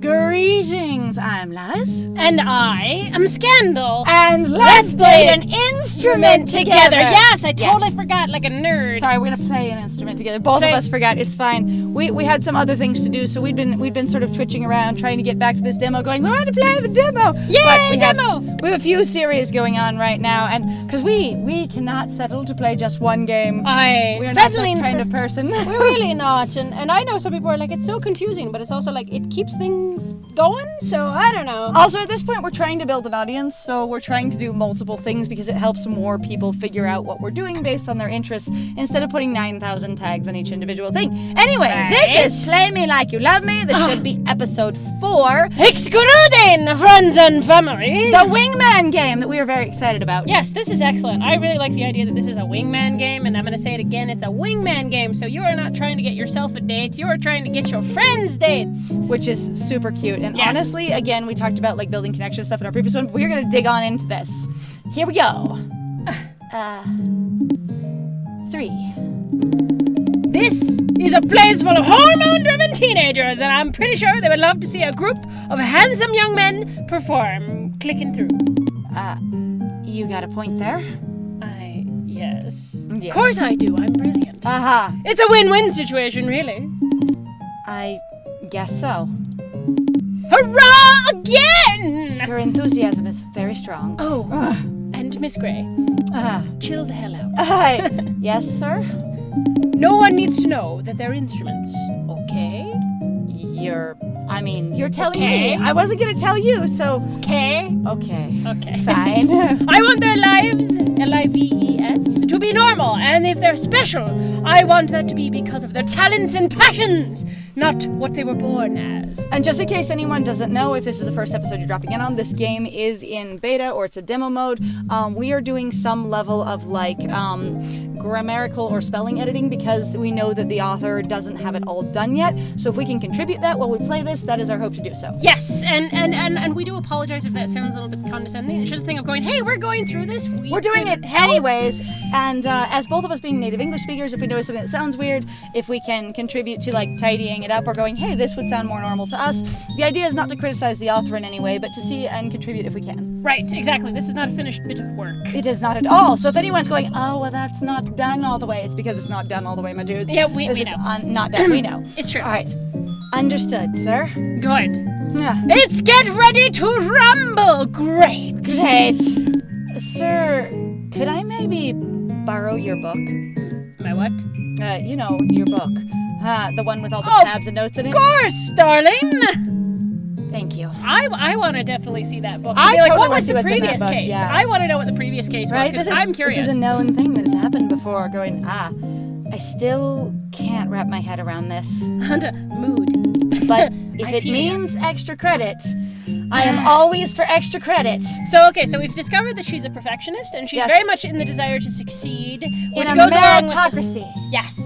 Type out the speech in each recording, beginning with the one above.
Greetings, I'm Liz. And I am Scandal. And let's play an instrument together. Yes, I totally forgot, like a nerd. Sorry, we're gonna play an instrument together. Both of us forgot. It's fine. We had some other things to do, so we've been sort of twitching around trying to get back to this demo, going, we want to play the demo. Yay, demo! We have a few series going on right now, and because we cannot settle to play just one game. We're not that kind of person. We're really not, and I know some people are like, it's so confusing, but it's also like it keeps things going. So I don't know. Also, at this point, we're trying to build an audience, so we're trying to do multiple things because it helps more people figure out what we're doing based on their interests instead of putting 9,000 tags on each individual thing. Anyway, This is Play Me Like You Love Me. This should be episode 4. Excluding friends and family. The Wingman game that we are very excited about. Yes, this is excellent. I really like the idea that this is a wingman game, and I'm going to say it again. It's a wingman game, so you are not trying to get yourself a date. You are trying to get your friends dates. Which is super cute. And honestly, again, we talked about like building connection stuff in our previous one, but we're going to dig on into this. Here we go. 3. This is a place full of hormone-driven teenagers, and I'm pretty sure they would love to see a group of handsome young men perform. Clicking through. You got a point there? Yes. Of course I do. I'm brilliant. Aha. It's a win-win situation, really. I guess so. Hurrah again! Your enthusiasm is very strong. Oh, and Miss Gray, chill the hell out. Yes, sir? No one needs to know that they're instruments, okay? You're telling me. I wasn't going to tell you, so... Okay. Fine. I want their lives, L-I-V-E-S, to be normal, and if they're special, I want that to be because of their talents and passions, not what they were born as. And just in case anyone doesn't know, if this is the first episode you're dropping in on, this game is in beta, or it's a demo mode. We are doing some level of, grammatical or spelling editing because we know that the author doesn't have it all done yet. So if we can contribute that while we play this, that is our hope to do so. Yes, and we do apologize if that sounds a little bit condescending. It's just a thing of going, hey, we're going through this. We're doing it anyways, and as both of us being native English speakers, if we notice something that sounds weird, if we can contribute to tidying it up or going, hey, this would sound more normal to us. The idea is not to criticize the author in any way, but to see and contribute if we can. Right, exactly. This is not a finished bit of work. It is not at all. So if anyone's going, oh, well, that's not done all the way, it's because it's not done all the way, my dudes. Yeah, we know. Not done, we know. It's true. All right. Understood, sir. Good. Yeah. It's get ready to rumble. Great. Sir, could I maybe borrow your book? My what? Your book. The one with all the tabs and notes in it? Of course, darling. Thank you. I want to definitely see that book. I totally what was see the what's in that previous book, case? yeah. I want to know what the previous case was, because I'm curious. This is a known thing that has happened before, going, I still can't wrap my head around this. Mood. But if it means extra credit, I am always for extra credit. So we've discovered that she's a perfectionist, and she's very much in the desire to succeed, which in a goes meritocracy. Along with yes.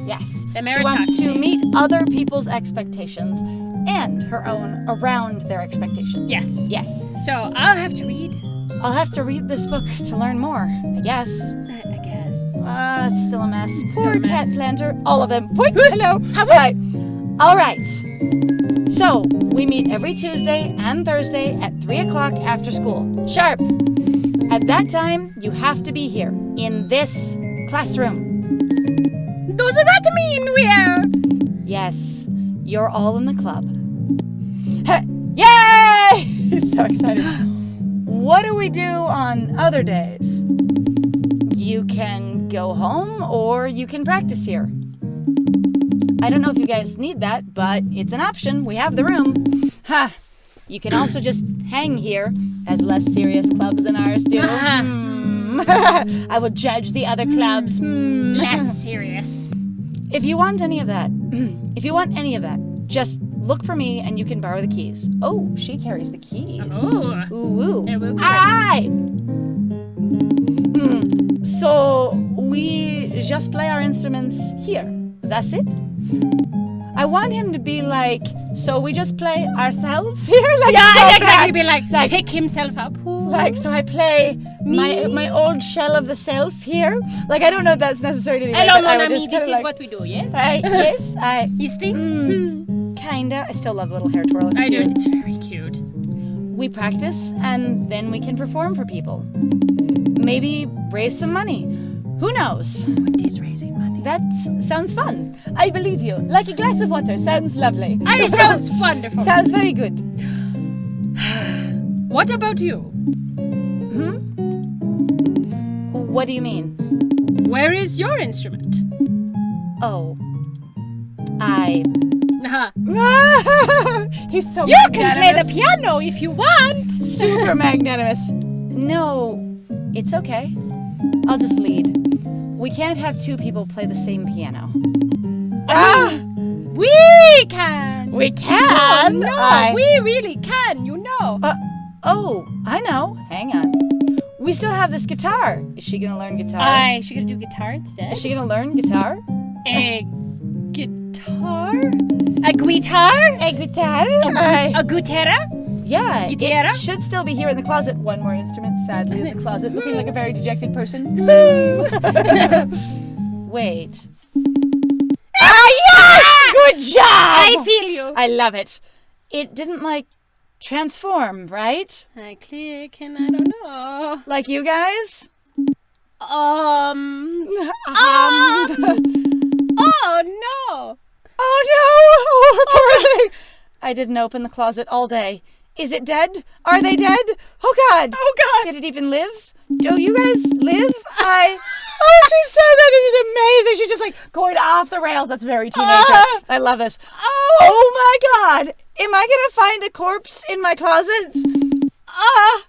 The She wants to meet other people's expectations and her own around their expectations. Yes. So I'll have to read. I'll have to read this book to learn more, I guess. I guess. It's still a mess. Poor a mess. cat planter. All of them. Hello. All right. So, we meet every Tuesday and Thursday at 3 o'clock after school. Sharp. At that time, you have to be here, in this classroom. Does that mean we're... Yes, you're all in the club. Yay! So excited. What do we do on other days? You can go home or you can practice here. I don't know if you guys need that, but it's an option. We have the room. You can also just hang here, as less serious clubs than ours do. I will judge the other clubs. Less serious. If you want any of that, just look for me and you can borrow the keys. Oh, she carries the keys. Ooh. All right. So we just play our instruments here. That's it. I want him to be like, so we just play ourselves here? Exactly. Be like pick himself up. So I play my old shell of the self here. I don't know if that's necessary anyway. Hello, mon ami, this is what we do, yes? Yes. His thing? kinda. I still love the little hair twirl. It's I do. cute. It's very cute. We practice, and then we can perform for people. Maybe raise some money. Who knows? What is raising money? That sounds fun. I believe you. Like a glass of water. Sounds lovely. It sounds wonderful. Sounds very good. What about you? What do you mean? Where is your instrument? Oh. I... Uh-huh. He's so You can play the magnanimous. piano if you want. Super magnanimous. No, it's okay. I'll just lead. We can't have two people play the same piano. We can. We can? No, we really can, you know. Oh, I know. Hang on. We still have this guitar. Is she gonna learn guitar? Aye, she gonna do guitar instead. Is she gonna learn guitar? A guitar? A guitar? A guitar? A guitarra? Yeah. Guitarra? It should still be here in the closet. One more instrument, sadly, in the closet, looking like a very dejected person. Wait. Yes! Good job! I feel you. I love it. It didn't, transform, right? I click and I don't know. Like you guys? Oh no. Oh no! Poor thing. I didn't open the closet all day. Is it dead? Are they dead? Oh God! Oh God. Did it even live? Do you guys live? Oh, she's so good. This is amazing. She's just going off the rails. That's very teenager. I love this. Oh my God! Am I gonna find a corpse in my closet? I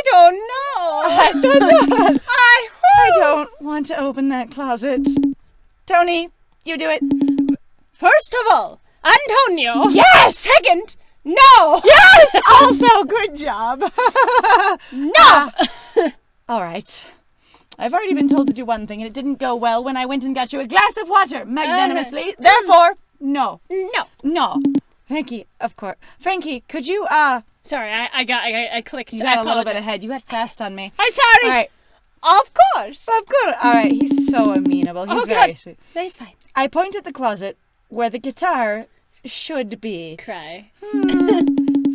don't know. I don't know. I don't want to open that closet. Tony, you do it. First of all, Antonio. Yes! Second, no. Yes! Also, good job. No. All right. I've already been told to do one thing, and it didn't go well when I went and got you a glass of water magnanimously. Therefore, no. No. Frankie, of course. Frankie, could you, Sorry, I clicked. You got a little bit ahead. You got fast on me. I'm sorry. All right. Of course. Of course. All right. He's so amenable. He's very sweet. That's fine. I point at the closet where the guitar should be. Cry.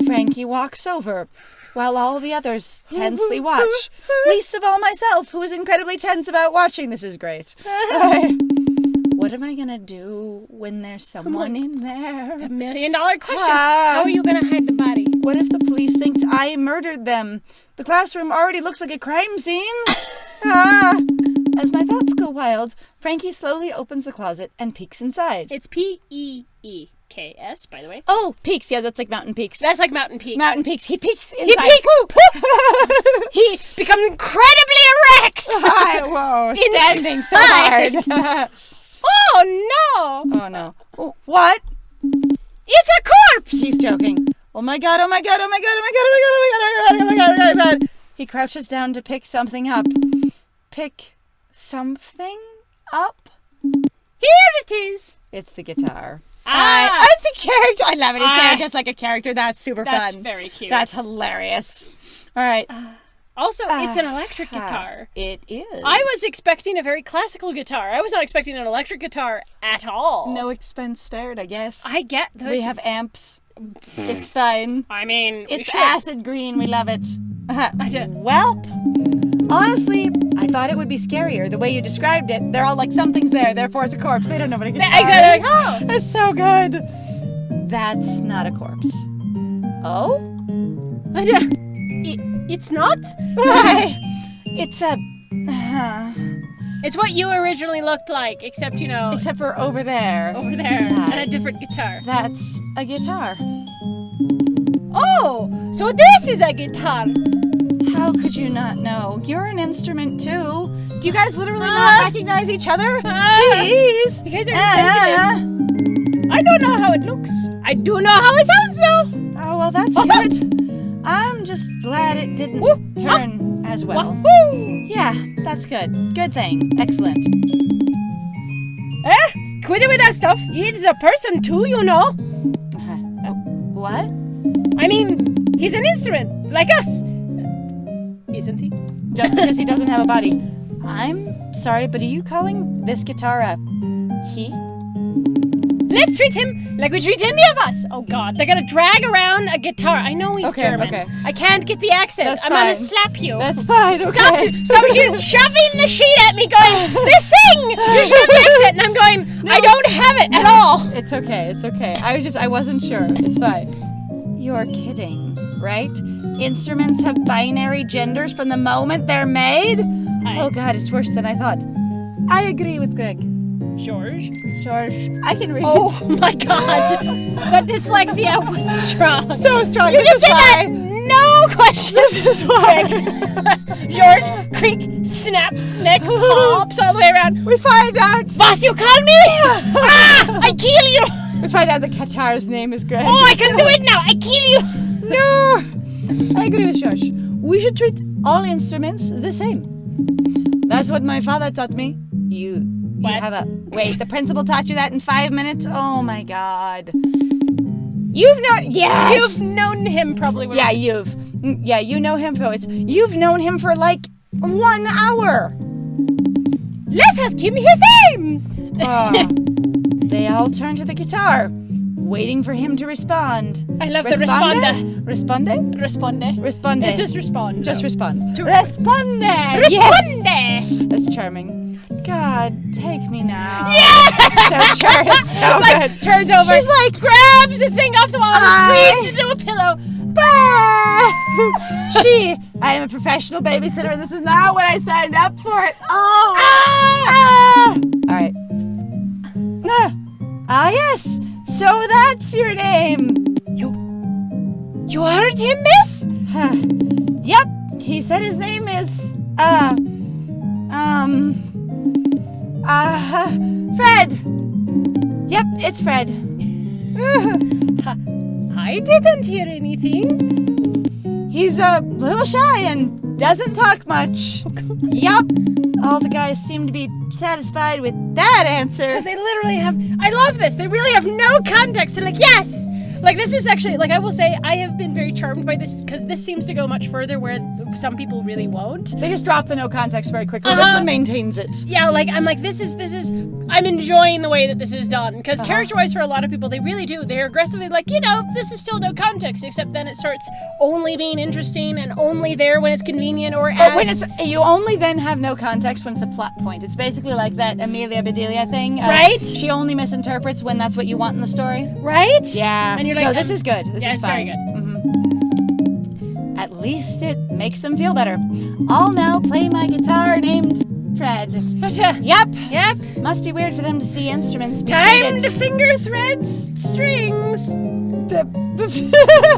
Frankie walks over while all the others tensely watch. Least of all myself, who is incredibly tense about watching. This is great. What am I going to do when there's someone in there? It's $1 million question. How are you going to hide the body? What if the police thinks I murdered them? The classroom already looks like a crime scene. As my thoughts go wild, Frankie slowly opens the closet and peeks inside. It's P-E-E-K-S, by the way. Oh, peaks. Yeah, that's like mountain peaks. That's like mountain peaks. Mountain peaks. He peeks inside. He peeks. He becomes incredibly erect. Whoa, standing so hard. Oh, no. Oh, no. Oh, what? It's a corpse. He's joking. Oh, my God. Oh, my God. Oh, my God. Oh, my God. Oh, my God. Oh, my God. Oh, my God. Oh, my God. He crouches down to pick something up. Pick something up? Here it is. It's the guitar. It's a character. I love it. He's there just like a character. That's super fun. That's very cute. That's hilarious. All right. Also, it's an electric guitar. It is. I was expecting a very classical guitar. I was not expecting an electric guitar at all. No expense spared, I guess. I get that. We have amps. It's fine. I mean, It's acid green. We love it. don't- Well, honestly, I thought it would be scarier. The way you described it, they're all like, something's there, therefore it's a corpse. They don't know what a guitar Exactly. is. Oh. That's so good. That's not a corpse. Oh? It's not? It's a... It's what you originally looked like, except, except for over there. over there, Inside. and a different guitar. That's a guitar. Oh, so this is a guitar. How could you not know? You're an instrument too. Do you guys literally not recognize each other? Jeez. You guys are insensitive. I don't know how it looks. I do know how it sounds, though. Oh, well, that's good. I'm just glad it didn't turn as well. Woohoo! Yeah, that's good. Good thing. Excellent. Quit it with that stuff. He's a person too, you know. What? I mean, he's an instrument, like us. Isn't he? Just because he doesn't have a body. I'm sorry, but are you calling this guitar a he? Let's treat him like we treat any of us. Oh God, they're gonna drag around a guitar. I know he's German. Okay. I can't get the accent. That's I'm fine. gonna slap you. That's fine, okay. Stop you. So she's shoving the sheet at me going, this thing! You should have the accent. And I'm going, No, I don't have it at all. It's okay. I wasn't sure. It's fine. You're kidding, right? Instruments have binary genders from the moment they're made? Oh God, it's worse than I thought. I agree with Greg. George, I can read. oh my God. That dyslexia was strong. So strong. You This just is said why. that. No question. This is why. George, creak, snap, neck pops all the way around. We find out. Boss, you call me? I kill you. We find out the guitar's name is Greg. Oh, I can do it now. I kill you. No. I agree with Josh. We should treat all instruments the same. That's what my father taught me. You What? have a... Wait, the principal taught you that in 5 minutes? Oh my God. You've known... Yes! You've known him probably. Yeah, you know him, poets. You've known him for like 1 hour. Let's ask him his name. They all turn to the guitar, waiting for him to respond. I love the responder. Responde? Responde. Responde. It's just respond. Just though. respond. To- Responde! Responde. Yes! That's charming. God, take me now. Yeah! So sure, it's so Like, good. turns over. She's like, grabs a thing off the wall and squeezes it into a pillow. bah! I am a professional babysitter, and this is not what I signed up for. Oh! All right. Yes. So that's your name. You heard him, miss? Yep. He said his name is Fred. Yep, it's Fred. I didn't hear anything. He's a little shy and doesn't talk much. Yup. All the guys seem to be satisfied with that answer. Because they literally have... I love this. They really have no context. They're like, yes! Like, this is actually... Like, I will say, I have been very charmed by this, because this seems to go much further where some people really won't. They just drop the no context very quickly. This one maintains it. Yeah, like, I'm like, this is... I'm enjoying the way that this is done. Because character-wise, for a lot of people, they really do. They're aggressively like, this is still no context, except then it starts only being interesting and only there when it's convenient or adds... When you only then have no context when it's a plot point. It's basically like that Amelia Bedelia thing. Right? She only misinterprets when that's what you want in the story. Right? Yeah. And you're like... no, this is good. This is it's fine. very good. Mm-hmm. At least it makes them feel better. I'll now play my guitar named Fred. Yep. Must be weird for them to see instruments be Time treated- to finger threads strings.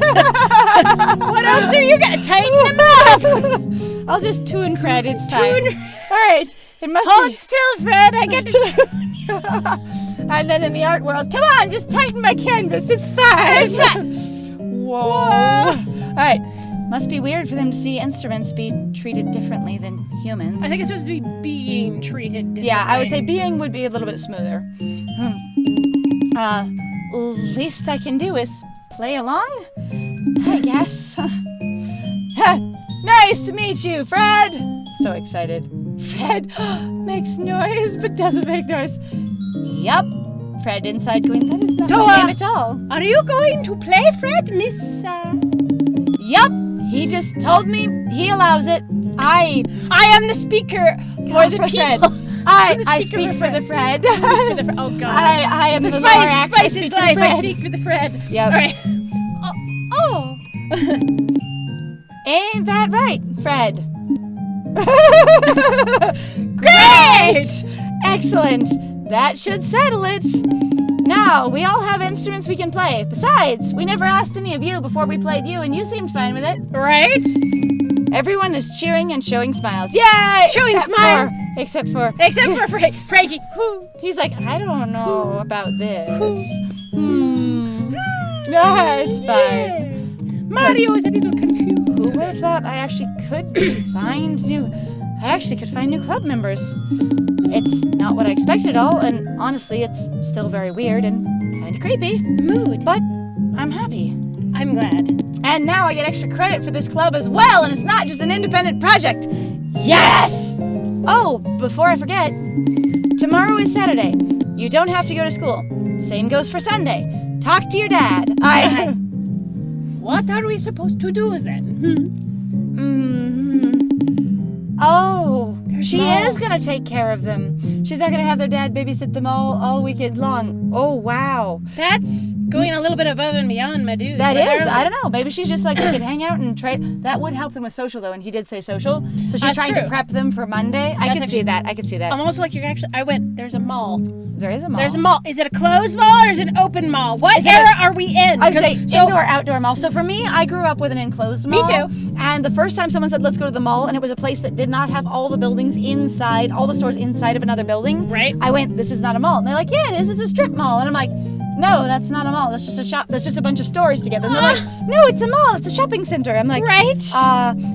What else are you gonna tighten them up? I'll just tune Fred. It's time. Tune- All right. It must Hold be... still, Fred. I get to tune. And then in the art world, come on, just tighten my canvas. It's fine. It's fine. Whoa. All right. Must be weird for them to see instruments be treated differently than humans. I think it's supposed to be being treated differently. Yeah, I would say being would be a little bit smoother. Least I can do is play along, I guess. Nice to meet you, Fred. So excited. Fred makes noise but doesn't make noise. Yup. Fred inside going, that is not So, my name at all. Are you going to play, Fred, Miss? Yup. He just told me he allows it. I am the speaker for the people. Fred. I speak for the Fred. Oh God. I am the the Lorax. spice is life. Fred. I speak for the Fred. Yep. All right. Oh. Ain't that right, Fred? Great! Excellent. That should settle it. Now, we all have instruments we can play. Besides, we never asked any of you before we played you, and you seemed fine with it. Right? Everyone is cheering and showing smiles. Yay! Showing smile. Except for Frankie. He's like, I don't know about this. It's fine. Yes. Mario is a little confused. Who would have thought I actually could find new club members? It's not what I expected at all, and honestly, it's still very weird and kind of creepy. Mood. But I'm happy. I'm glad. And now I get extra credit for this club as well, and it's not just an independent project. Yes! Oh, before I forget, tomorrow is Saturday. You don't have to go to school. Same goes for Sunday. Talk to your dad. What are we supposed to do then? Oh, There's she malls. is gonna take care of them. She's not gonna have their dad babysit them all weekend long. Oh, wow. That's going a little bit above and beyond, my dude. That is. Apparently. I don't know. Maybe she's just like, we could hang out and trade. That would help them with social, though, and he did say social. So she's That's trying to true. prep them for Monday. I That's can see that. I can see that. I'm also like, there's a mall. There is a mall. There's a mall. Is it a closed mall or is it an open mall? What Is it era are we in? I would say 'Cause- indoor, outdoor mall. So for me, I grew up with an enclosed mall. too. And the first time someone said, let's go to the mall, and it was a place that did not have all the buildings inside, all the stores inside of another building. Right. I went, this is not a mall. And they're like, yeah, it is. It's a strip mall. And I'm like, no, that's not a mall. That's just a shop. That's just a bunch of stores together. And they're like, no, it's a mall. It's a shopping center. I'm like, Right.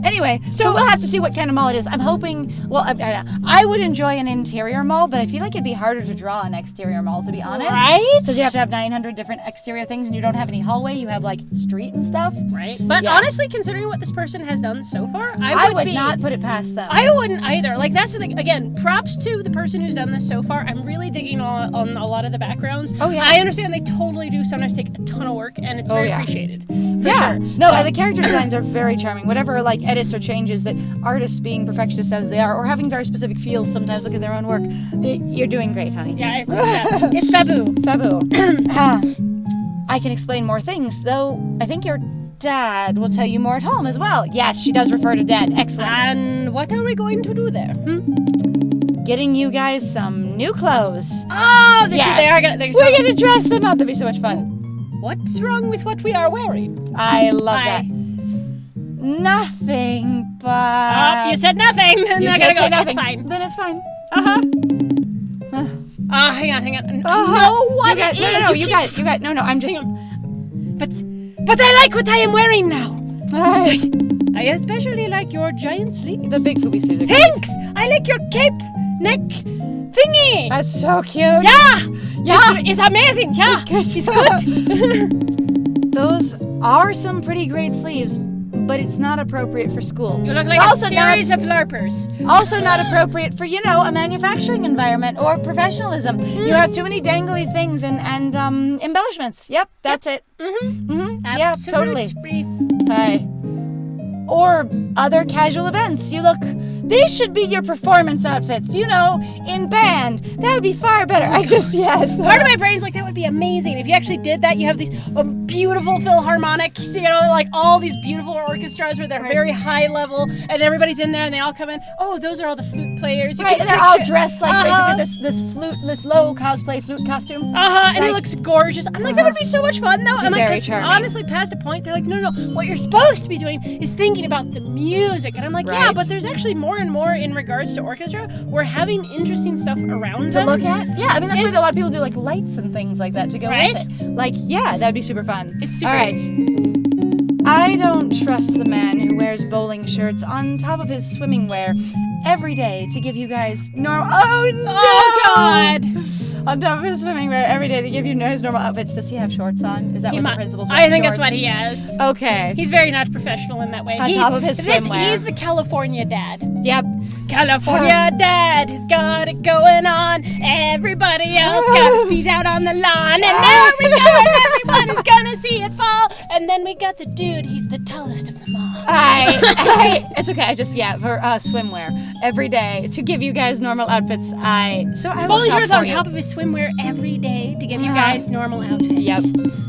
Anyway, so we'll have to see what kind of mall it is. I'm hoping, well, I would enjoy an interior mall, but I feel like it'd be harder to draw an exterior mall, to be honest. Right? Because you have to have 900 different exterior things, and you don't have any hallway. You have like street and stuff. Right. But Yeah. honestly, considering what this person has done so far, I would not put it past them. I wouldn't either. Like, that's the thing. Again, props to the person who's done this so far. I'm really digging on a lot of the backgrounds. Oh, yeah. I understand they totally do sometimes take a ton of work, and it's very yeah. appreciated. For Yeah, sure. no, So- the character designs are very charming. Whatever like edits or changes that artists being perfectionists as they are, or having very specific feels sometimes look at their own work. You're doing great, honey. Yeah, it's Babu. Babu. I can explain more things, though I think your dad will tell you more at home as well. Yes, she does refer to dad. Excellent. And what are we going to do there? Getting you guys some new clothes. Oh, they Yes. they are gonna. We're gonna dress them up. That'd be so much fun. What's wrong with what we are wearing? I love Hi. that. Nothing, but... Oh, you said nothing. And You I can't gotta say go. nothing. It's fine. Then it's fine. Hang on. I Uh-huh. know what you it got, is. No, you got. No, I'm just. Hang on. But I like what I am wearing now. I especially like your giant sleeves. The big poopy sleeves. Are good. Thanks. I like your cape neck thingy. That's so cute. Yeah. Yeah. It's amazing. Yeah. It's good. Those are some pretty great sleeves, but it's not appropriate for school. You look like also a series of LARPers. Also not appropriate for, a manufacturing environment or professionalism. You have too many dangly things and embellishments. Yep, that's it. Yeah, totally. Hi. Or other casual events. These should be your performance outfits, in band. That would be far better. Yes. Part of my brain's like, that would be amazing. If you actually did that, you have these beautiful philharmonics, like all these beautiful orchestras where they're very high level and everybody's in there and they all come in. Oh, those are all the flute players. You Right, can and they're all picture- dressed like basically this low cosplay flute costume. and it looks gorgeous. I'm like, that would be so much fun, though. I'm like, Very 'cause charming. honestly, past a point, they're like, no, what you're supposed to be doing is thinking about the music. And I'm like, yeah, Right. but there's actually more and more in regards to orchestra. We're having interesting stuff around To them. look at? Yeah, I mean, that's Is- why a lot of people do like lights and things like that to go Right? with it. Like, yeah, that'd be super fun. It's super- All right. I don't trust the man who wears bowling shirts on top of his swimming wear every day to give you guys normal. Oh no! Oh, God! On top of his swimming wear every day to give you his normal outfits. Does he have shorts on? Is that He what might- the principal's I wearing? think that's shorts? what he has. Okay. He's very not professional in that way. On top of his swimwear. He's the California dad. Yep. California dad has got it going on. Everybody else got his feet out on the lawn. And now we go and everyone is gonna see it fall. And then we got the dude, he's the tallest of them all. It's okay. For swimwear every day to give you guys normal outfits. So I will Bowling shop shirts for on you. top of his swimwear every day to give you guys normal outfits. Yep.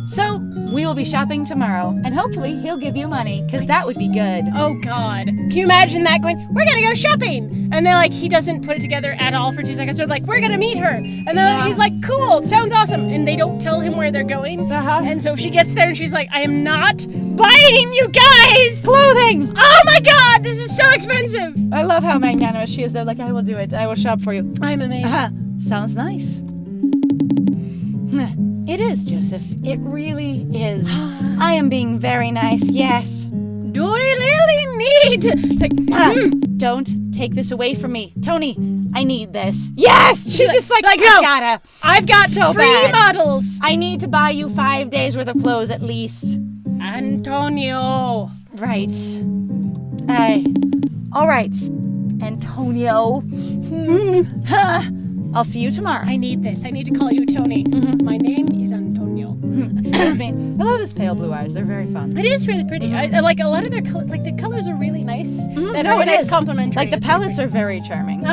So we will be shopping tomorrow, and hopefully he'll give you money, because that would be good. Oh God. Can you imagine that going, we're gonna go shopping? And then he doesn't put it together at all for 2 seconds. They're like, we're gonna meet her. And then he's like, cool, sounds awesome. And they don't tell him where they're going. And so she gets there and she's like, I am not buying you guys Clothing! Oh my God, this is so expensive. I love how magnanimous she is. They're like, I will do it. I will shop for you. I'm amazing. Sounds nice. It is, Joseph. It really is. I am being very nice, yes. Do we really need Don't take this away from me. Tony, I need this. Yes! She's just like no. gotta. I've got So free bad. models. I need to buy you 5 days worth of clothes at least. Antonio. Right. All right. Antonio. I'll see you tomorrow. I need this. I need to call you Tony. Mm-hmm. My name is Antonio. Excuse me. I love his pale blue eyes. They're very fun. It is really pretty. I like a lot of their like the colors are really nice. They're very nice complementary. Like the palettes are very charming.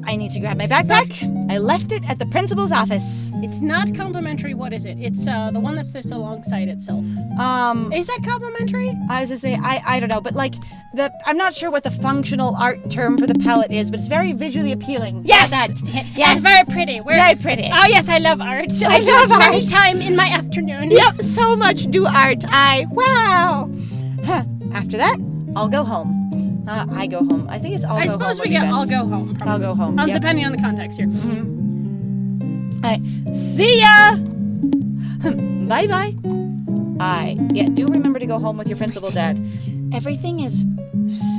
I need to grab my backpack. I left it at the principal's office. It's not complimentary. What is it? It's the one that's just alongside itself. Is that complimentary? I was gonna say I don't know, but like I'm not sure what the functional art term for the palette is, but it's very visually appealing. Yes, yes, it's very pretty. Very pretty. Oh yes, I love art. I do love it many art. time in my afternoon. Yep, so much do art. Wow. After that, I'll go home. I go home. I think it's I'll I go suppose home. we get I'll go home. I'll go home. Yep. Depending on the context here. All right. See ya. Bye bye. Do remember to go home with your principal, Dad. Everything is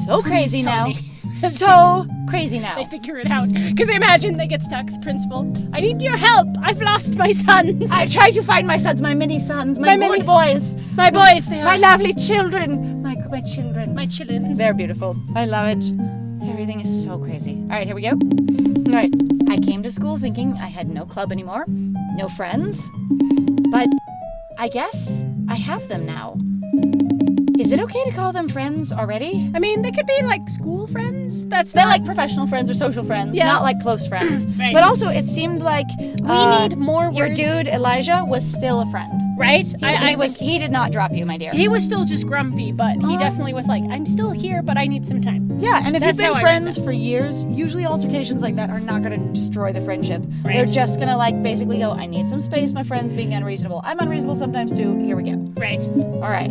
so crazy now. So crazy now. They figure it out. Because imagine they get stuck. The principal, I need your help. I've lost my sons. I tried to find my sons, my mini sons, my mini boys. My boys, they are. My lovely children. My children. My chillins. They're beautiful. I love it. Everything is so crazy. All right, here we go. All right. I came to school thinking I had no club anymore, no friends. But I guess I have them now. Is it okay to call them friends already? I mean, they could be like school friends. They're like professional friends or social friends, not like close friends. Right. But also, it seemed like we need more words. Your dude Elijah was still a friend, right? He did not drop you, my dear. He was still just grumpy, but he definitely was like, I'm still here, but I need some time. Yeah, and if That's you've how been I read friends for years, usually altercations like that are not going to destroy the friendship. Right. They're just going to like basically go, I need some space. My friend's being unreasonable. I'm unreasonable sometimes too. Here we go. Right. All right.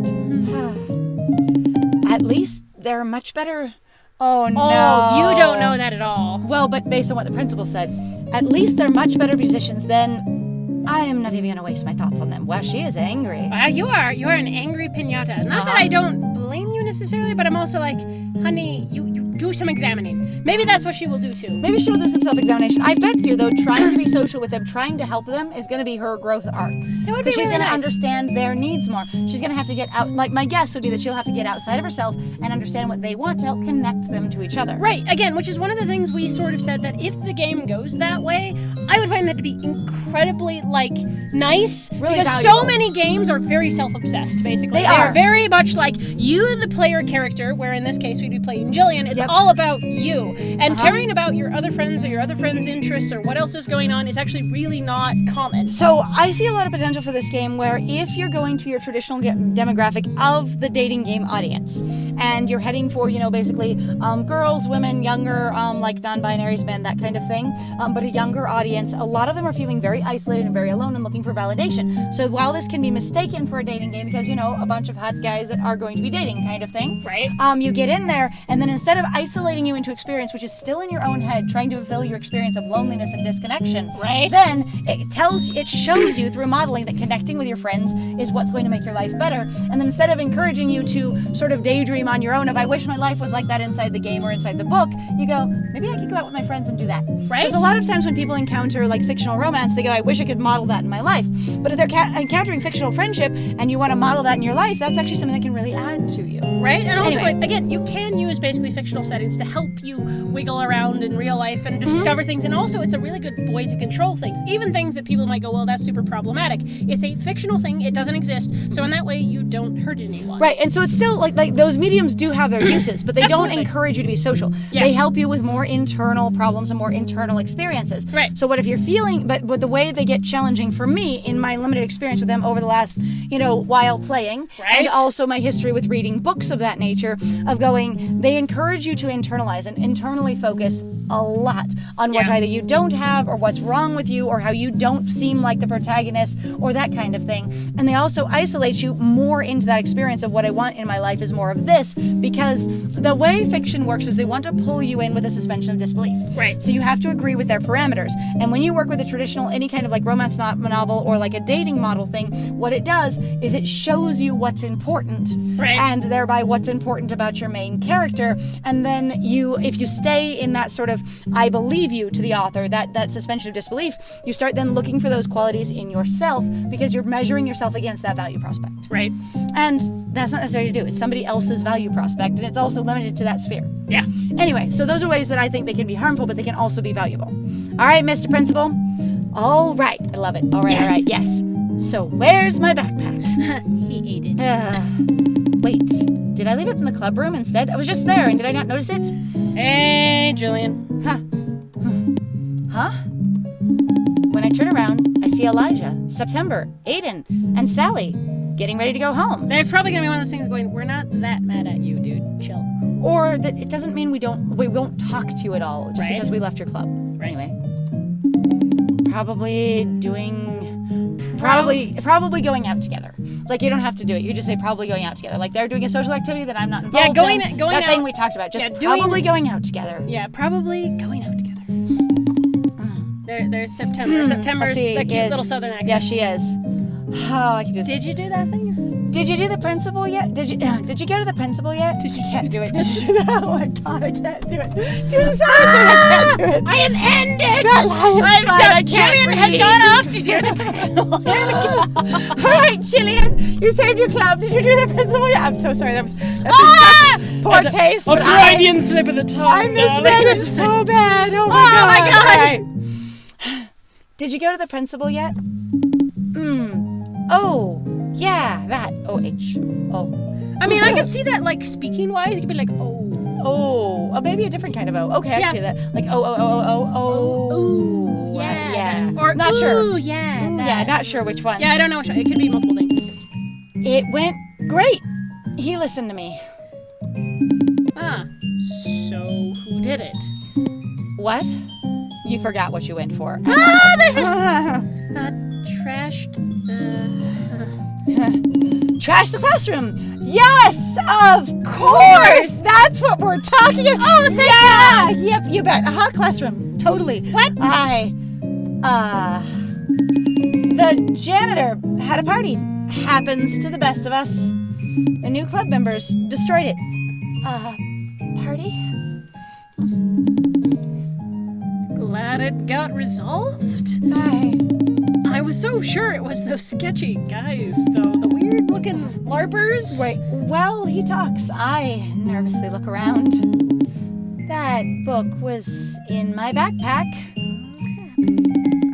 At least they're much better. Oh, no. Oh, you don't know that at all. Well, but based on what the principal said, at least they're much better musicians than... I am not even going to waste my thoughts on them. Wow, she is angry. You are an angry piñata. Not that I don't blame you necessarily, but I'm also like, honey, you do some examining. Maybe that's what she will do too. Maybe she'll do some self-examination. I bet you, though, trying to be social with them, trying to help them is going to be her growth arc. It would be she's really going to nice. understand their needs more. She's going to have to get out, like my guess would be that she'll have to get outside of herself and understand what they want to help connect them to each other. Right, again, which is one of the things we sort of said, that if the game goes that way, I would find that to be incredibly, like, nice. Really because valuable. so many games are very self-obsessed, basically. They are are. very much like you, the player character, where in this case we'd be playing Jillian. It's all about you. And caring about your other friends or your other friends' interests or what else is going on is actually really not common. So I see a lot of potential for this game where if you're going to your traditional demographic of the dating game audience and you're heading for, basically girls, women, younger, like non-binaries, men, that kind of thing, but a younger audience, a lot of them are feeling very isolated and very alone and looking for validation. So while this can be mistaken for a dating game because, a bunch of hot guys that are going to be dating kind of thing, right? You get in there and then instead of isolating you into experience, which is still in your own head, trying to fulfill your experience of loneliness and disconnection, right? Then it shows you through modeling that connecting with your friends is what's going to make your life better. And then instead of encouraging you to sort of daydream on your own of I wish my life was like that inside the game or inside the book, you go, maybe I could go out with my friends and do that. Right? Because a lot of times when people encounter like fictional romance, they go, I wish I could model that in my life. But if they're encountering fictional friendship and you want to model that in your life, that's actually something that can really add to you. Right? And also, Anyway. again, you can use basically fictional settings to help you wiggle around in real life and discover things. And also, it's a really good way to control things. Even things that people might go, well, that's super problematic. It's a fictional thing. It doesn't exist. So in that way, you don't hurt anyone. Right, and so it's still like those mediums do have their uses, but they don't Absolutely. encourage you to be social. Yes. They help you with more internal problems and more internal experiences. Right. So what if you're feeling, but the way they get challenging for me in my limited experience with them over the last, while playing, Right. and also my history with reading books of that nature, of going, they encourage you to internalize and internally focus a lot on what either you don't have or what's wrong with you or how you don't seem like the protagonist or that kind of thing. And they also isolate you more into that experience of what I want in my life is more of this, because the way fiction works is they want to pull you in with a suspension of disbelief. Right. So you have to agree with their parameters. And when you work with a traditional, any kind of like romance novel or like a dating model thing, what it does is it shows you what's important. Right. And thereby what's important about your main character. And then if you stay stay in that sort of I believe you to the author, that suspension of disbelief, you start then looking for those qualities in yourself because you're measuring yourself against that value prospect. Right. And that's not necessary to do. It's somebody else's value prospect, and it's also limited to that sphere. Yeah. Anyway, so those are ways that I think they can be harmful, but they can also be valuable. All right, Mr. Principal. All right. I love it. All right, Yes. all right, yes. So where's my backpack? He ate it. Wait, did I leave it in the club room instead? I was just there, and did I not notice it? Hey, Julian. Huh? When I turn around, I see Elijah, September, Aiden, and Sally getting ready to go home. They're probably gonna be one of those things going, we're not that mad at you, dude. Chill. Or that it doesn't mean we won't talk to you at all just Right. because we left your club. Right. Anyway. Probably going out together. Like, you don't have to do it. You just say probably going out together. Like, they're doing a social activity that I'm not involved in. going that out. thing we talked about. Just probably going out together. Yeah, probably going out together. There's September. September's the cute little southern accent. Yeah, she is. Oh, I can just... Did you do that thing? Did you do the principal yet? Did you go to the principal yet? I can't do it. Did you do that? Oh my god, I can't do it. Do this other thing. I can't do it. I am ended. That lion's fine. I can't Jillian has breathe. gone off to do the principal. All right, Jillian, you saved your club. Did you do the principal yet? I'm so sorry. That's in such poor taste. A but Freudian slip of the tongue. I misread it so bad. Oh my god. All right. Did you go to the principal yet? Oh, yeah, that. O-H. Oh. I mean, I could see that, like, speaking-wise, you could be like, oh. Oh, maybe a different kind of O. Okay, I Yeah. can see that. Like, oh. Ooh, yeah. Yeah. Or, not ooh, sure. yeah. Ooh, that. yeah, not sure which one. Yeah, I don't know which one. It could be multiple things. It went great. He listened to me. Ah, so who did it? What? You forgot what you went for. Trashed the... Trash the classroom. Yes, of course. That's what we're talking about. Oh, yeah. Yep, you bet. Classroom. Totally. What? The janitor had a party. Happens to the best of us. The new club members destroyed it. Party? Glad it got resolved. I was so sure it was those sketchy guys, though. The weird-looking LARPers. Wait, while he talks, I nervously look around. That book was in my backpack.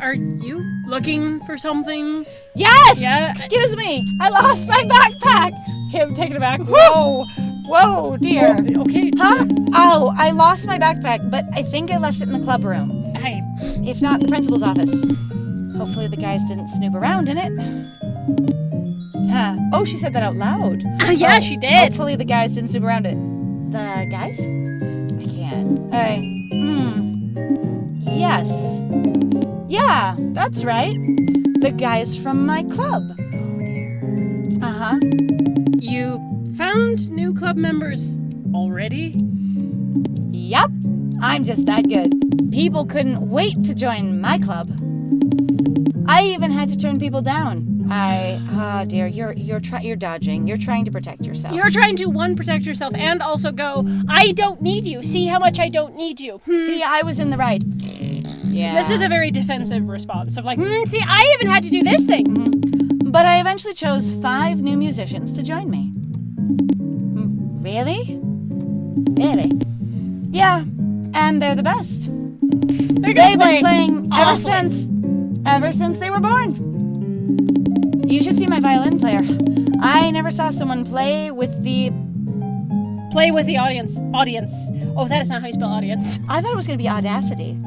Are you looking for something? Yes! Yeah. Excuse me, I lost my backpack. Him taking it back. Whoa, dear. Okay. Huh? Oh, I lost my backpack, but I think I left it in the club room. Hey. If not, the principal's office. Hopefully the guys didn't snoop around in it. Oh, she said that out loud. Yeah, she did. Hopefully the guys didn't snoop around it. The guys? I can't. Yes. Yeah, that's right. The guys from my club. Oh, dear. Uh-huh. You found new club members already? Yup. I'm just that good. People couldn't wait to join my club. I even had to turn people down. Oh dear, you're dodging. You're trying to protect yourself. You're trying to, one, protect yourself, and also go, I don't need you. See how much I don't need you. See, I was in the right. Yeah. This is a very defensive response of like, see, I even had to do this thing. But I eventually chose 5 new musicians to join me. Really? Really? Yeah, and they're the best. They've They've been playing awfully. ever since they were born. You should see my violin player. I never saw someone play with the audience. Oh, that is not how you spell audience. I thought it was going to be Audacity.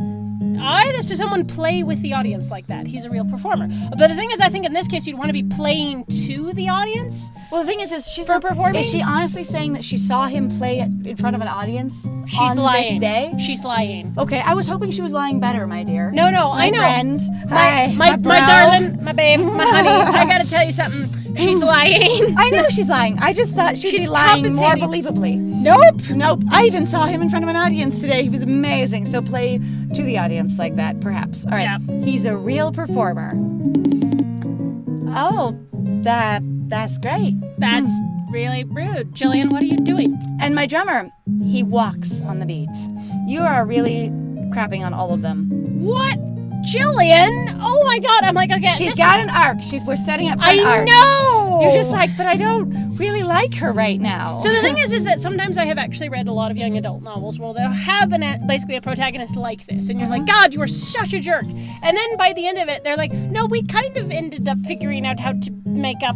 This is someone play with the audience like that. He's a real performer. But the thing is, I think in this case, you'd want to be playing to the audience. Well, the thing is she's for performing. Is she honestly saying that she saw him play in front of an audience She's on lying. this day? She's lying. Okay, I was hoping she was lying better, my dear. No, My I know. friend. My bro. darling, my babe, my honey. I gotta tell you something. She's lying. I know she's lying. I just thought she'd She's be lying more compensating. believably. Nope. I even saw him in front of an audience today. He was amazing. So play to the audience like that, perhaps. All right. Yeah. He's a real performer. Oh, That's great. That's really rude. Jillian, what are you doing? And my drummer, he walks on the beat. You are really crapping on all of them. What? Jillian? Oh my god, I'm like, okay. She's got an arc. We're setting up for an arc. I know! You're just like, but I don't really like her right now. So the thing is that sometimes I have actually read a lot of young adult novels where they'll have basically a protagonist like this, and you're like, God, you are such a jerk. And then by the end of it, they're like, no, we kind of ended up figuring out how to make up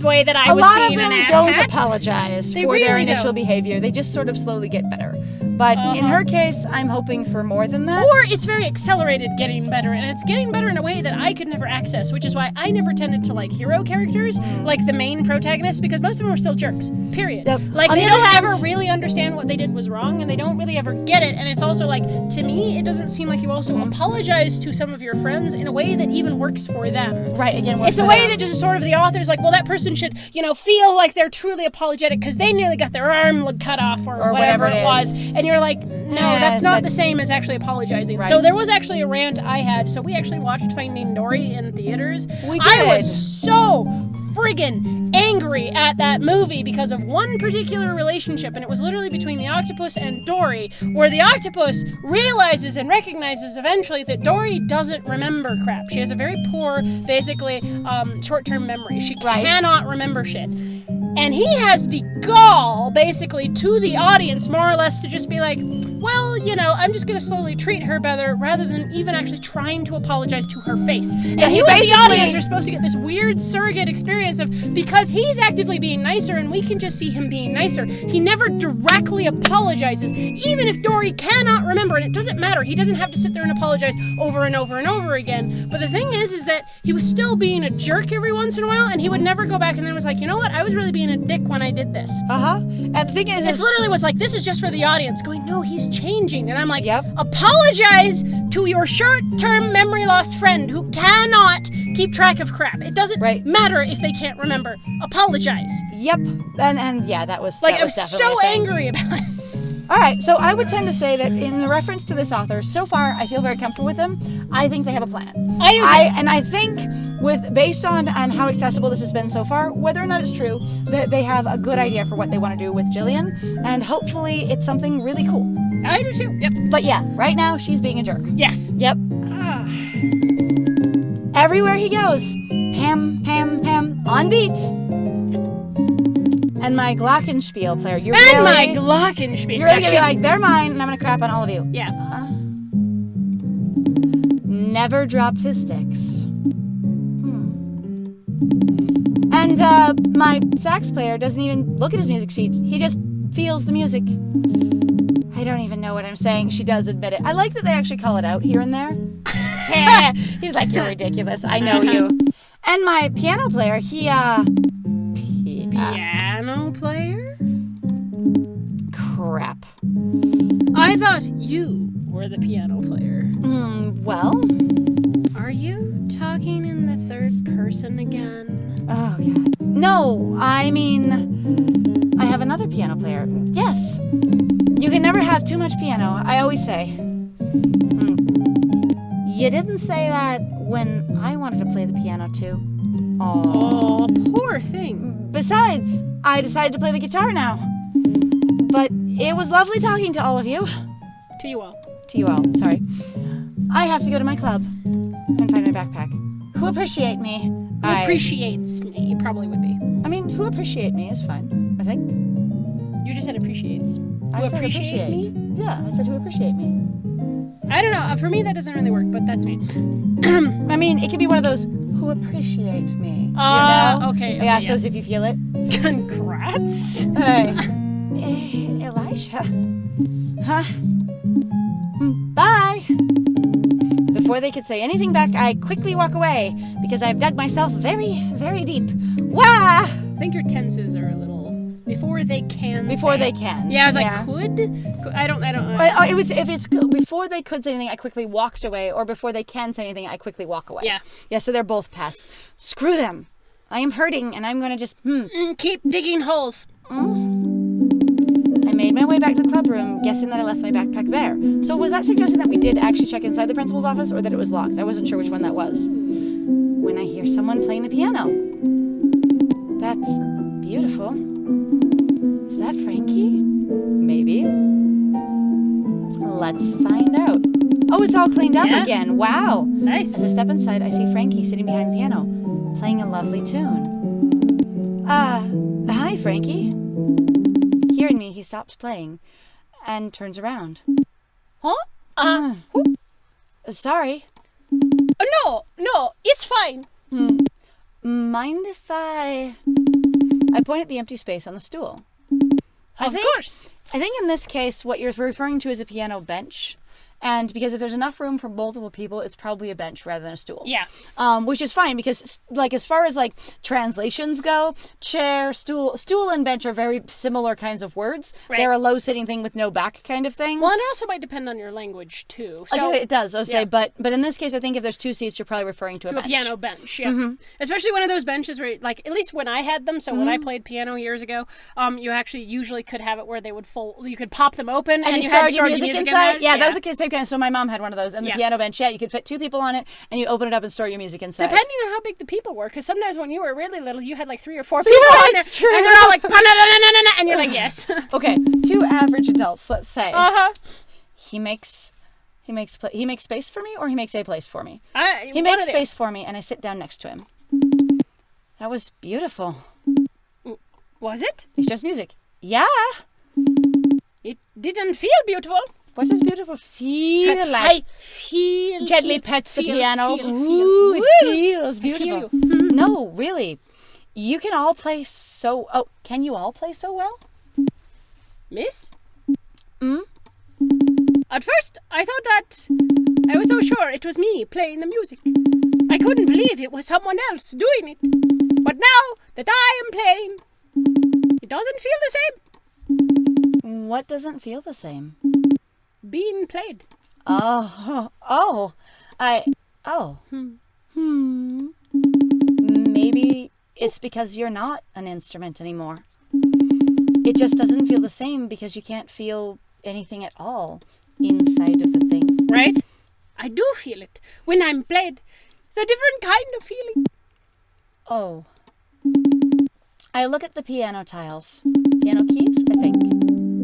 the way that I was being an asshat. A lot of them don't apologize for their initial don't. behavior. They just sort of slowly get better. But in her case, I'm hoping for more than that. Or it's very accelerated getting better, and it's getting better in a way that I could never access, which is why I never tended to like hero characters, like the main protagonist, because most of them are still jerks, period. Yep. Like, On they the don't other hand- ever really understand what they did was wrong, and they don't really ever get it, and it's also like, to me, it doesn't seem like you also apologize to some of your friends in a way that even works for them. Right, again, It's a way that just sort of the author's like, well, that person should, feel like they're truly apologetic because they nearly got their arm cut off or whatever it was. And you're like, no, that's not the same as actually apologizing. Right. So there was actually a rant I had. So we actually watched Finding Dory in theaters. We did. I was so friggin' angry at that movie because of one particular relationship, and it was literally between the octopus and Dory, where the octopus realizes and recognizes eventually that Dory doesn't remember crap. She has a very poor, basically, short-term memory. She cannot remember shit. And he has the gall, basically, to the audience, more or less, to just be like, well, I'm just going to slowly treat her better, rather than even actually trying to apologize to her face. Yeah, and he you as the basically- audience are supposed to get this weird surrogate experience of, because he's actively being nicer and we can just see him being nicer, he never directly apologizes, even if Dory cannot remember, and it doesn't matter. He doesn't have to sit there and apologize over and over and over again. But the thing is that he was still being a jerk every once in a while, and he would never go back and then was like, you know what, I was really being a dick when I did this. And the thing is, It literally was like, this is just for the audience, going, no, he's changing. And I'm like, Yep. apologize to your short-term memory loss friend who cannot keep track of crap. It doesn't matter if they can't remember. Apologize. Yep. And yeah, that was Like, that I was was definitely so a thing. angry about it. All right, so I would tend to say that in the reference to this author, so far I feel very comfortable with them. I think they have a plan. I do too. And I think based on how accessible this has been so far, whether or not it's true, that they have a good idea for what they want to do with Jillian, and hopefully it's something really cool. I do too. Yep. But yeah, right now she's being a jerk. Yes. Yep. Ah. Everywhere he goes, Pam, Pam, Pam, on beat. And my glockenspiel player, you're And my really glockenspiel. you're really gonna be like, they're mine, and I'm gonna crap on all of you. Yeah. Never dropped his sticks. And my sax player doesn't even look at his music sheet. He just feels the music. I don't even know what I'm saying. She does admit it. I like that they actually call it out here and there. He's like, you're ridiculous. I know you. And my piano player, he, Piano player? crap. I thought you were the piano player. Well? Are you talking in the third person again? Oh, God. No, I mean, I have another piano player. Yes. You can never have too much piano, I always say. You didn't say that when I wanted to play the piano, too. Oh, poor thing. Besides, I decided to play the guitar now. But it was lovely talking to all of you. To you all. To you all, sorry. I have to go to my club and find my backpack. Who appreciate me? Who appreciates me, probably would be. I mean, who appreciate me is fine, I think. You just said appreciates. I Who said appreciate me? Yeah, I said who appreciate me. I don't know. For me, that doesn't really work, but that's me. I mean, it could be one of those who appreciate me. You know? Okay. Yeah, so as if you feel it. Congrats. Hey. Elisha. Huh? Bye. Before they could say anything back, I quickly walk away because I've dug myself very, very deep. Wah! I think your tenses are a little before they can. Before say. they can. Yeah, I was like, could? I don't know. But, it was, if it's before they could say anything, I quickly walked away, or before they can say anything, I quickly walk away. Yeah. Yeah, so they're both past. Screw them. I am hurting, and I'm going to just, Keep digging holes. I made my way back to the club room, guessing that I left my backpack there. So was that suggesting that we did actually check inside the principal's office, or that it was locked? I wasn't sure which one that was. When I hear someone playing the piano. That's beautiful. Is that Frankie? Maybe. Let's find out. Oh, it's all cleaned up again. Wow. Nice. As I step inside, I see Frankie sitting behind the piano, playing a lovely tune. Hi, Frankie. Hearing me, he stops playing and turns around. Huh? Sorry. No, it's fine. Mind if I point at the empty space on the stool. Of course. I think in this case, what you're referring to is a piano bench. And because if there's enough room for multiple people, it's probably a bench rather than a stool. Yeah. Which is fine because, like, as far as like translations go, chair, stool, and bench are very similar kinds of words. Right. They're a low sitting thing with no back kind of thing. Well, and it also might depend on your language too. So okay, it does. I'll say, but in this case, I think if there's two seats, you're probably referring to a bench. piano bench, yeah. Especially one of those benches where, like, at least when I had them, so when I played piano years ago, you actually usually could have it where they would fold. You could pop them open and you had to store your music in there. Yeah, that was the same kind. So my mom had one of those, and the piano bench. Yeah, you could fit two people on it, and you open it up and store your music inside. Depending on how big the people were, because sometimes when you were really little, you had like 3 or 4 people on there, true. and they're all like, "Pa-na-na-na-na-na," and you're like, yes. Okay, two average adults, let's say. He makes space for me, or he makes a place for me. He makes space for me, and I sit down next to him. That was beautiful. Was it? It's just music. Yeah. It didn't feel beautiful. What does beautiful feel like? I feel. Gently pets the piano. Ooh, it feels beautiful. No, really. You can all play so... Oh, can you all play so well? Miss? At first, I thought that I was so sure it was me playing the music. I couldn't believe it was someone else doing it. But now that I am playing, it doesn't feel the same. What doesn't feel the same? Being played. Maybe it's because you're not an instrument anymore. It just doesn't feel the same because you can't feel anything at all inside of the thing. Right? I do feel it. When I'm played, it's a different kind of feeling. Oh. I look at the piano tiles. Piano keys, I think.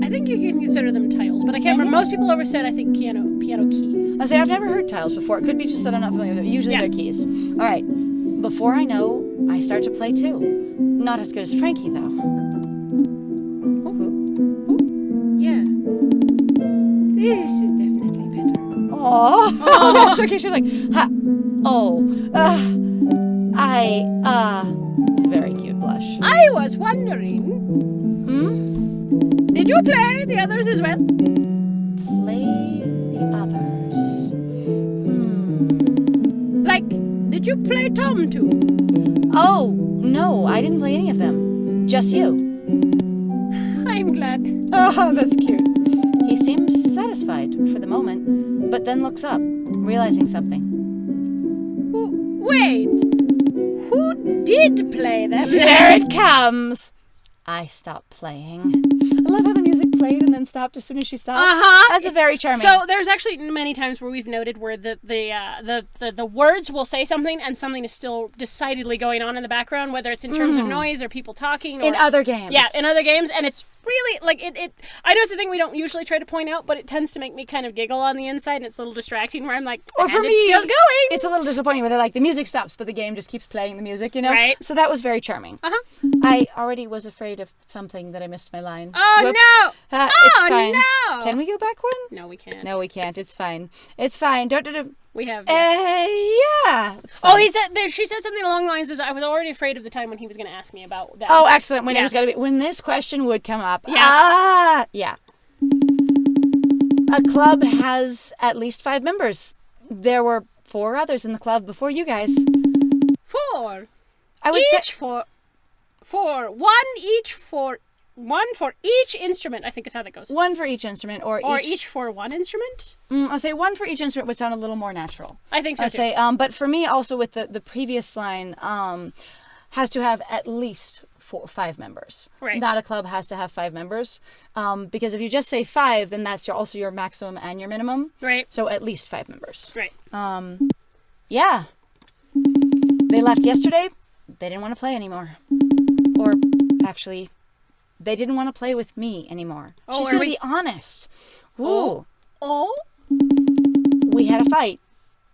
I think you can consider them tiles, but I can't remember. Most people always said, I think, piano keys. I say I've never heard tiles before. It could be just that I'm not familiar with it. Usually they're keys. All right. Before I know, I start to play too. Not as good as Frankie, though. Yeah. This is definitely better. Oh, that's okay. She's like, ha. It's a very cute blush. I was wondering, did you play the others as well? Play the others. Like, did you play Tom too? Oh, no, I didn't play any of them. Just you. I'm glad. Oh, that's cute. He seems satisfied for the moment, but then looks up, realizing something. Wait, who did play them? There it comes! I stopped playing. I love how the music played and then stopped as soon as she stopped. That's a very charming. So there's actually many times where we've noted where the words will say something and something is still decidedly going on in the background, whether it's in terms of noise or people talking. Or, in other games. Yeah, in other games, and it's really like it. I know it's a thing we don't usually try to point out, but it tends to make me kind of giggle on the inside, and it's a little distracting. Where I'm like, or for me, it's still going. It's a little disappointing where they're like the music stops, but the game just keeps playing the music. You know, right? So that was very charming. I already was afraid of something that I missed my line. Oh Whoops. no! It's fine. No! Can we go back one? No, we can't. No, we can't. It's fine. It's fine. Don't. We have. Yeah. It's fine. Oh, she said something along the lines of, I was already afraid of the time when he was going to ask me about that. Oh, excellent. When it was going to be, when this question would come up. Yeah. Yeah. A club has at least 5 members. There were 4 others in the club before you guys. 4. I would each say 4. One for each instrument, I think is how that goes. 1 for each instrument, or each for one instrument. I'll say 1 for each instrument would sound a little more natural. I think so I'd too. say, but for me, also with the previous line, has to have at least 5 members. Right. Not a club has to have 5 members, because if you just say 5, then that's also your maximum and your minimum. Right. So at least 5 members. Right. Yeah. They left yesterday. They didn't want to play anymore. Or actually, they didn't want to play with me anymore. Oh, She's are going to we- be honest. Ooh. Oh? We had a fight.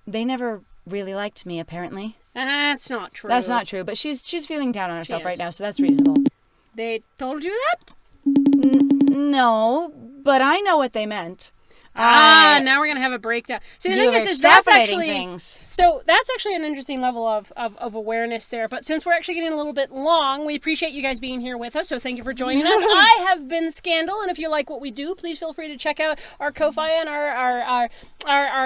They never really liked me, apparently. That's not true. That's not true, but she's feeling down on herself is. right now, so that's reasonable. They told you that? No, but I know what they meant. Now we're gonna have a breakdown. See, the thing is that's extrapolating actually things. so that's actually an interesting level of awareness there. But since we're actually getting a little bit long, we appreciate you guys being here with us. So thank you for joining us. I have been Scandal, and if you like what we do, please feel free to check out our Ko-fi and our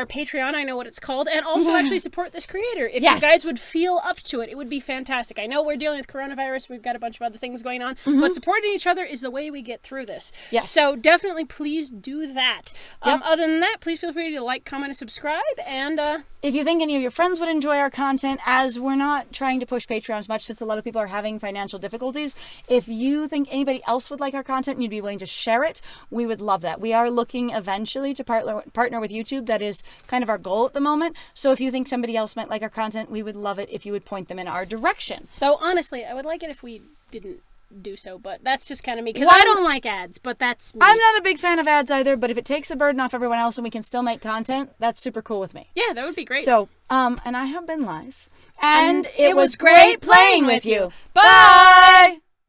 Patreon. I know what it's called, and also actually support this creator. If you guys would feel up to it, it would be fantastic. I know we're dealing with coronavirus. We've got a bunch of other things going on, but supporting each other is the way we get through this. Yes. So definitely, please do that. Other than that, please feel free to like, comment, and subscribe. And if you think any of your friends would enjoy our content, as we're not trying to push Patreon as much since a lot of people are having financial difficulties, if you think anybody else would like our content and you'd be willing to share it, we would love that. We are looking eventually to partner with YouTube. That is kind of our goal at the moment. So if you think somebody else might like our content, we would love it if you would point them in our direction. though, honestly, I would like it if we didn't do so, but that's just kind of me, because I don't like ads, but that's me. I'm not a big fan of ads either, but if it takes the burden off everyone else and we can still make content, that's super cool with me. Yeah, that would be great. So, and I have been Liz. And it was great playing with you. Bye!